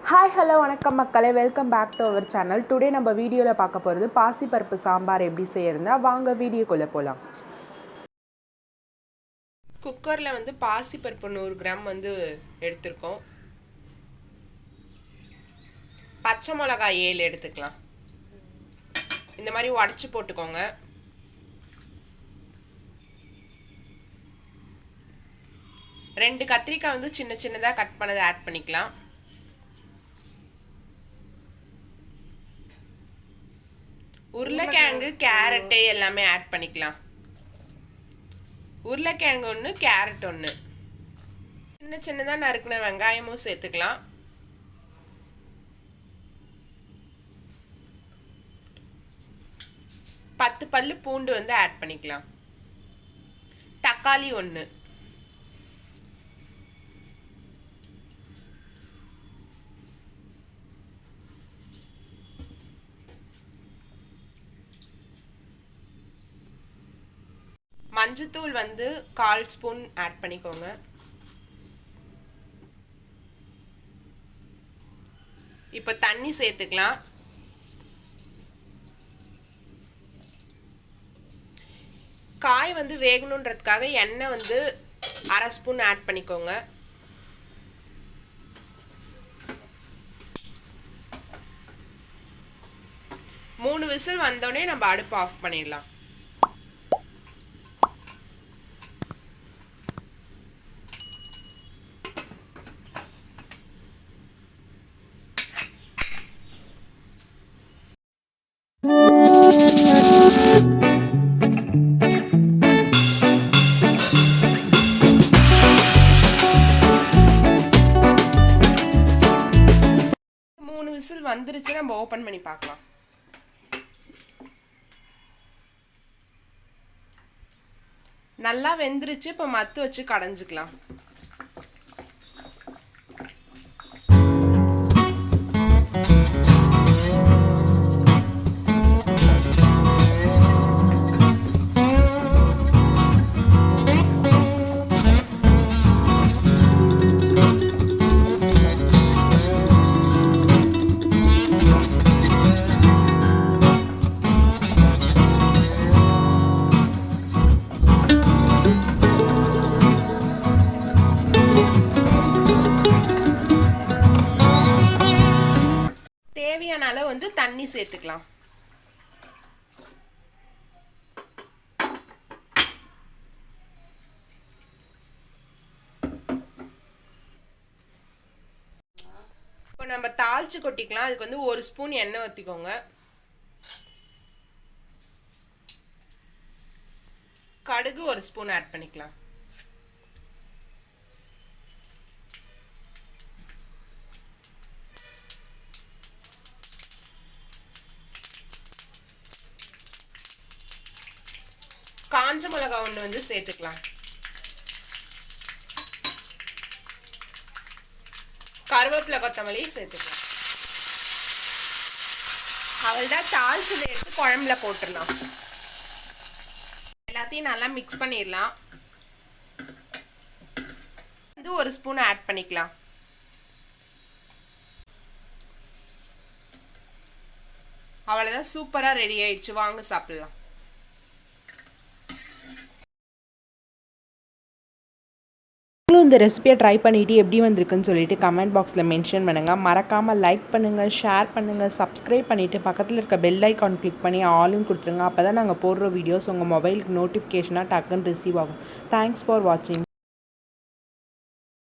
Hi hello வணக்கம் மக்களே, welcome back to our channel. Today நம்ம வீடியோவில் பார்க்க போகிறது பாசிப்பருப்பு சாம்பார் எப்படி செய்யறதா. வாங்க வீடியோக்குள்ளே போகலாம். குக்கரில் வந்து பாசிப்பருப்பு 100 கிராம் வந்து எடுத்துருக்கோம். பச்சை மிளகாய் 7 எடுத்துக்கலாம். இந்த மாதிரி உடச்சி போட்டுக்கோங்க. ரெண்டு கத்திரிக்காய் வந்து சின்ன சின்னதாக கட் பண்ணதை ஆட் பண்ணிக்கலாம். உருளைக்கிழங்கு, கேரட்டு எல்லாமே ஆட் பண்ணிக்கலாம். உருளைக்கிழங்கு 1, கேரட் 1, சின்ன சின்னதாக நறுக்கின வெங்காயமும் சேர்த்துக்கலாம். பத்து பல்லு பூண்டு வந்து ஆட் பண்ணிக்கலாம். தக்காளி 1, மஞ்சத்தூள் வந்து 1/4 ஸ்பூன் ஆட் பண்ணிக்கோங்க. இப்போ தண்ணி சேர்த்துக்கலாம். காய் வந்து வேகணுன்றதுக்காக எண்ணெய் வந்து 1/2 ஸ்பூன் ஆட் பண்ணிக்கோங்க. மூணு விசில் வந்தோடனே நம்ம அடுப்பு ஆஃப் பண்ணிடலாம். விசில் வந்துருச்சு, நம்ம ஓபன் பண்ணி பார்க்கலாம். நல்லா வெந்துருச்சு. இப்போ மத்து வச்சு கடைஞ்சிக்கலாம். தேவையான அளவு வந்து தண்ணி சேர்த்துக்கலாம். இப்போ நம்ம தாளிச்சு கொட்டிக்கலாம். அதுக்கு வந்து 1 ஸ்பூன் எண்ணெய் ஊற்றிக்கோங்க. கடுகு 1 ஸ்பூன் ஆட் பண்ணிக்கலாம். காஞ்ச மிளகாய் 1 வந்து சேர்த்துக்கலாம். கருவேப்பிலை, கொத்தமல்லி சேர்த்துக்கலாம். அவ்வளோதான். தாளிச்சதை எடுத்து குழம்புல போட்டுடலாம். எல்லாத்தையும் நல்லா மிக்ஸ் பண்ணிடலாம். வந்து 1 ஸ்பூன் ஆட் பண்ணிக்கலாம். அவ்வளோதான். சூப்பராக ரெடி ஆயிடுச்சு. வாங்க சாப்பிடலாம். இந்த ரெசிபியை ட்ரை பண்ணிவிட்டு எப்படி வந்திருக்குன்னு சொல்லிட்டு கமெண்ட் பாக்ஸில் மென்ஷன் பண்ணுங்கள். மறக்காமல் லைக் பண்ணுங்கள், ஷேர் பண்ணுங்கள், சப்ஸ்கிரைப் பண்ணிவிட்டு பக்கத்தில் இருக்க பெல் ஐக்கான் கிளிக் பண்ணி ஆலும் கொடுத்துருங்க. அப்போ தான் நாங்கள் போடுற வீடியோஸ் உங்கள் மொபைலுக்கு நோட்டிஃபிகேஷனாக டக்குன்னு ரிசீவ் ஆகும். தேங்க்ஸ் ஃபார் வாட்சிங்.